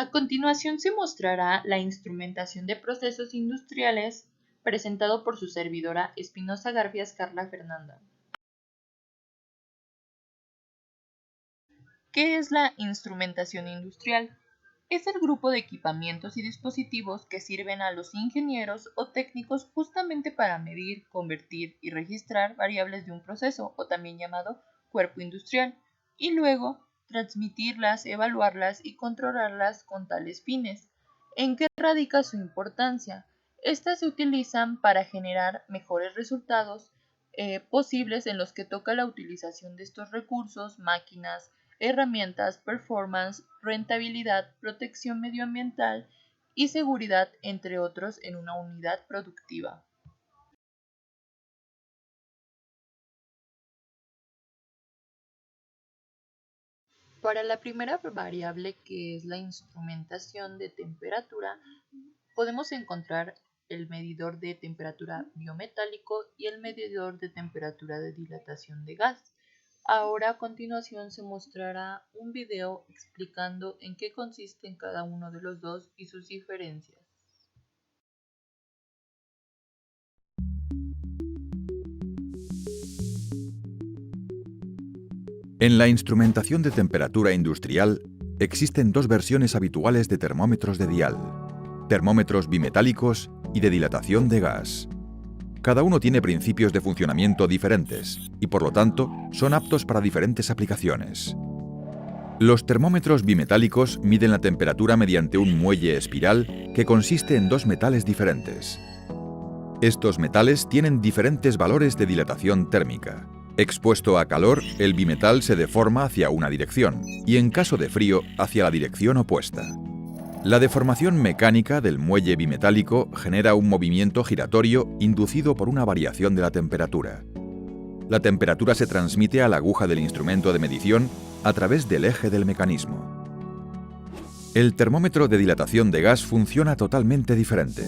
A continuación se mostrará la instrumentación de procesos industriales presentado por su servidora Espinosa Garfias Carla Fernanda. ¿Qué es la instrumentación industrial? Es el grupo de equipamientos y dispositivos que sirven a los ingenieros o técnicos justamente para medir, convertir y registrar variables de un proceso, o también llamado cuerpo industrial, y luego transmitirlas, evaluarlas y controlarlas con tales fines. ¿En qué radica su importancia? Estas se utilizan para generar mejores resultados posibles en los que toca la utilización de estos recursos, máquinas, herramientas, performance, rentabilidad, protección medioambiental y seguridad, entre otros, en una unidad productiva. Para la primera variable, que es la instrumentación de temperatura, podemos encontrar el medidor de temperatura biometálico y el medidor de temperatura de dilatación de gas. Ahora a continuación se mostrará un video explicando en qué consisten cada uno de los dos y sus diferencias. En la instrumentación de temperatura industrial existen dos versiones habituales de termómetros de dial: termómetros bimetálicos y de dilatación de gas. Cada uno tiene principios de funcionamiento diferentes y, por lo tanto, son aptos para diferentes aplicaciones. Los termómetros bimetálicos miden la temperatura mediante un muelle espiral que consiste en dos metales diferentes. Estos metales tienen diferentes valores de dilatación térmica. Expuesto a calor, el bimetal se deforma hacia una dirección y, en caso de frío, hacia la dirección opuesta. La deformación mecánica del muelle bimetálico genera un movimiento giratorio inducido por una variación de la temperatura. La temperatura se transmite a la aguja del instrumento de medición a través del eje del mecanismo. El termómetro de dilatación de gas funciona totalmente diferente.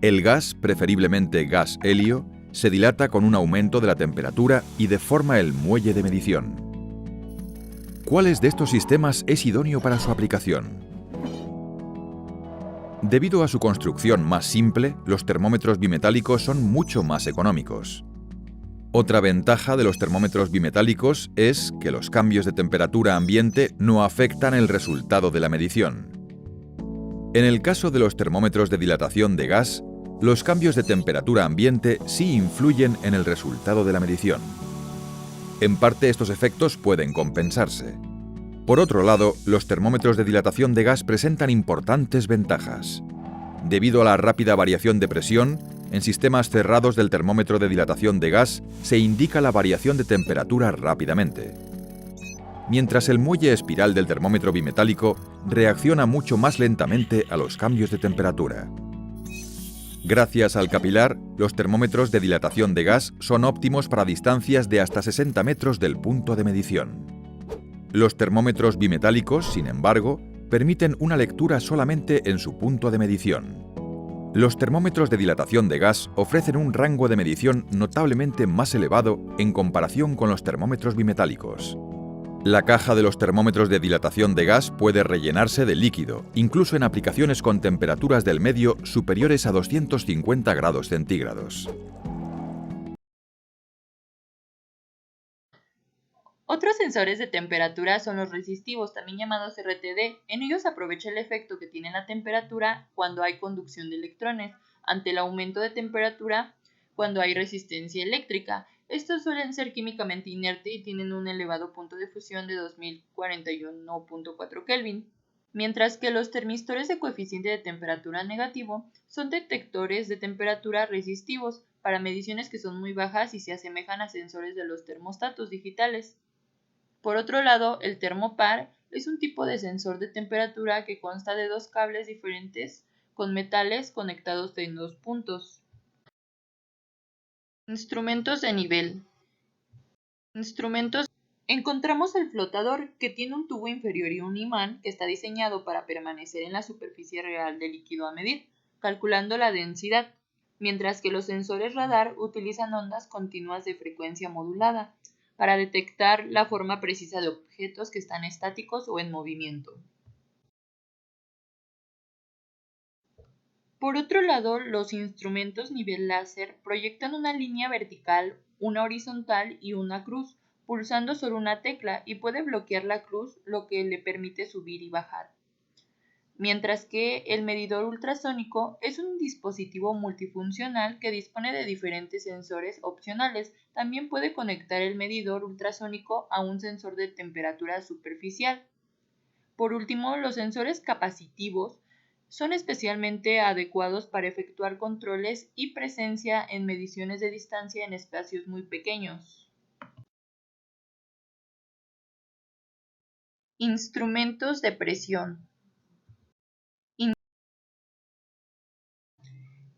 El gas, preferiblemente gas helio, se dilata con un aumento de la temperatura y deforma el muelle de medición. ¿Cuáles de estos sistemas es idóneo para su aplicación? Debido a su construcción más simple, los termómetros bimetálicos son mucho más económicos. Otra ventaja de los termómetros bimetálicos es que los cambios de temperatura ambiente no afectan el resultado de la medición. En el caso de los termómetros de dilatación de gas, los cambios de temperatura ambiente sí influyen en el resultado de la medición. En parte, estos efectos pueden compensarse. Por otro lado, los termómetros de dilatación de gas presentan importantes ventajas. Debido a la rápida variación de presión, en sistemas cerrados del termómetro de dilatación de gas se indica la variación de temperatura rápidamente. Mientras el muelle espiral del termómetro bimetálico reacciona mucho más lentamente a los cambios de temperatura. Gracias al capilar, los termómetros de dilatación de gas son óptimos para distancias de hasta 60 metros del punto de medición. Los termómetros bimetálicos, sin embargo, permiten una lectura solamente en su punto de medición. Los termómetros de dilatación de gas ofrecen un rango de medición notablemente más elevado en comparación con los termómetros bimetálicos. La caja de los termómetros de dilatación de gas puede rellenarse de líquido, incluso en aplicaciones con temperaturas del medio superiores a 250 grados centígrados. Otros sensores de temperatura son los resistivos, también llamados RTD. En ellos se aprovecha el efecto que tiene la temperatura cuando hay conducción de electrones, ante el aumento de temperatura cuando hay resistencia eléctrica. Estos suelen ser químicamente inertes y tienen un elevado punto de fusión de 2041.4 Kelvin, mientras que los termistores de coeficiente de temperatura negativo son detectores de temperatura resistivos para mediciones que son muy bajas y se asemejan a sensores de los termostatos digitales. Por otro lado, el termopar es un tipo de sensor de temperatura que consta de dos cables diferentes con metales conectados en dos puntos. Instrumentos de nivel. Encontramos el flotador, que tiene un tubo inferior y un imán que está diseñado para permanecer en la superficie real del líquido a medir, calculando la densidad, mientras que los sensores radar utilizan ondas continuas de frecuencia modulada para detectar la forma precisa de objetos que están estáticos o en movimiento. Por otro lado, los instrumentos nivel láser proyectan una línea vertical, una horizontal y una cruz, pulsando sobre una tecla y puede bloquear la cruz, lo que le permite subir y bajar. Mientras que el medidor ultrasónico es un dispositivo multifuncional que dispone de diferentes sensores opcionales. También puede conectar el medidor ultrasónico a un sensor de temperatura superficial. Por último, los sensores capacitivos son especialmente adecuados para efectuar controles y presencia en mediciones de distancia en espacios muy pequeños. Instrumentos de presión.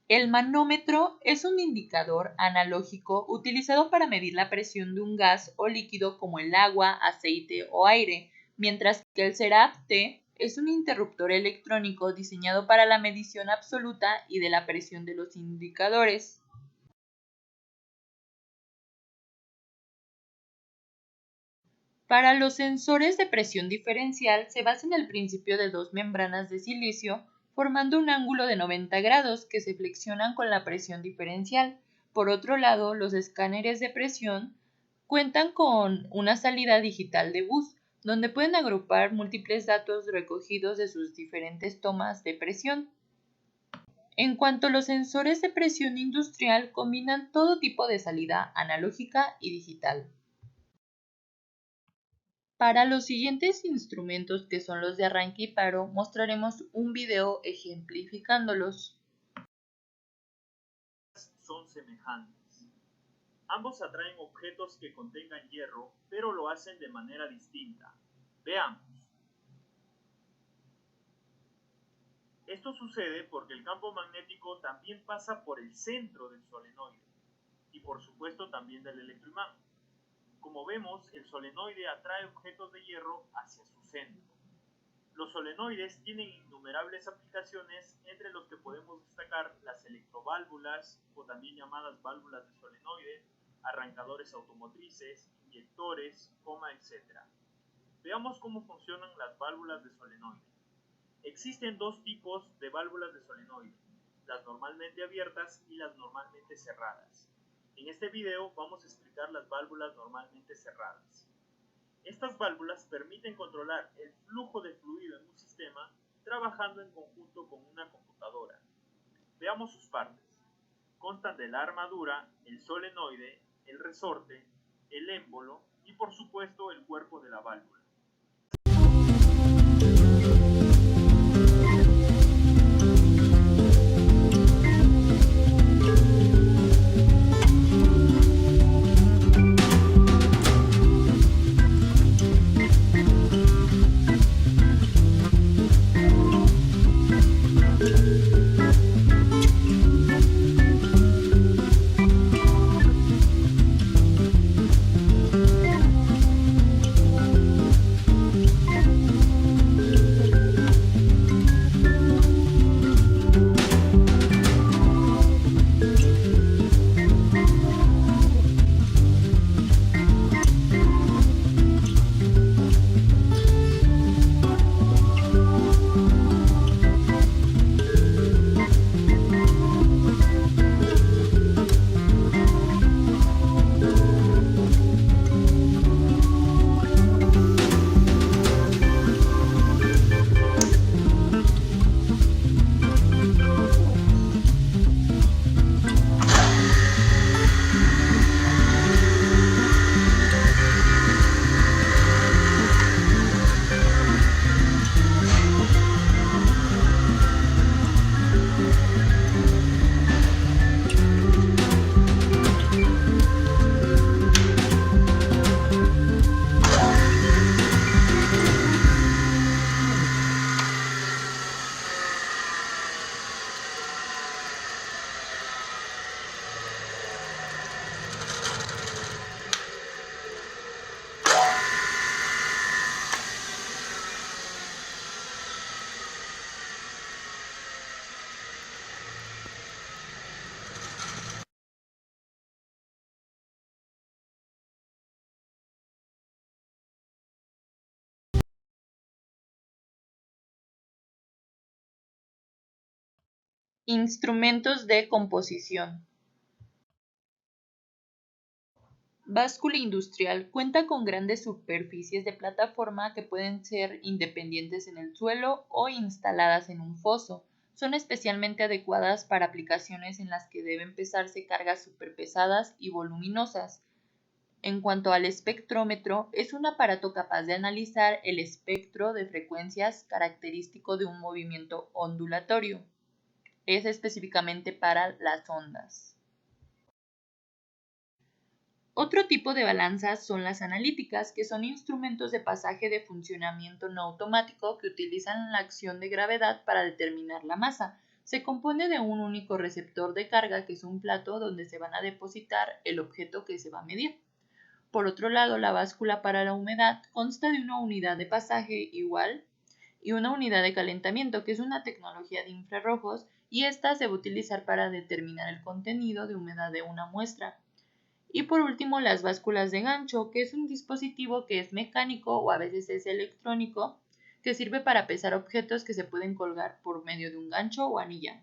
El manómetro es un indicador analógico utilizado para medir la presión de un gas o líquido como el agua, aceite o aire, mientras que el CERAP-T es un interruptor electrónico diseñado para la medición absoluta y de la presión de los indicadores. Para los sensores de presión diferencial se basa en el principio de dos membranas de silicio formando un ángulo de 90 grados que se flexionan con la presión diferencial. Por otro lado, los escáneres de presión cuentan con una salida digital de bus, donde pueden agrupar múltiples datos recogidos de sus diferentes tomas de presión. En cuanto a los sensores de presión industrial, combinan todo tipo de salida analógica y digital. Para los siguientes instrumentos, que son los de arranque y paro, mostraremos un video ejemplificándolos. Son semejantes. Ambos atraen objetos que contengan hierro, pero lo hacen de manera distinta. Veamos. Esto sucede porque el campo magnético también pasa por el centro del solenoide y por supuesto también del electroimán. Como vemos, el solenoide atrae objetos de hierro hacia su centro. Los solenoides tienen innumerables aplicaciones, entre los que podemos destacar las electroválvulas, o también llamadas válvulas de solenoide, arrancadores automotrices, inyectores, etc. Veamos cómo funcionan las válvulas de solenoide. Existen dos tipos de válvulas de solenoide, las normalmente abiertas y las normalmente cerradas. En este video vamos a explicar las válvulas normalmente cerradas. Estas válvulas permiten controlar el flujo de fluido en un sistema trabajando en conjunto con una computadora. Veamos sus partes. Constan de la armadura, el solenoide, el resorte, el émbolo y por supuesto el cuerpo de la válvula. Instrumentos de composición. Báscula industrial cuenta con grandes superficies de plataforma que pueden ser independientes en el suelo o instaladas en un foso. Son especialmente adecuadas para aplicaciones en las que deben pesarse cargas superpesadas y voluminosas. En cuanto al espectrómetro, es un aparato capaz de analizar el espectro de frecuencias característico de un movimiento ondulatorio. Es específicamente para las ondas. Otro tipo de balanzas son las analíticas, que son instrumentos de pasaje de funcionamiento no automático que utilizan la acción de gravedad para determinar la masa. Se compone de un único receptor de carga, que es un plato donde se van a depositar el objeto que se va a medir. Por otro lado, la báscula para la humedad consta de una unidad de pasaje igual y una unidad de calentamiento, que es una tecnología de infrarrojos, y esta se va a utilizar para determinar el contenido de humedad de una muestra. Y por último, las básculas de gancho, que es un dispositivo que es mecánico o a veces es electrónico, que sirve para pesar objetos que se pueden colgar por medio de un gancho o anilla.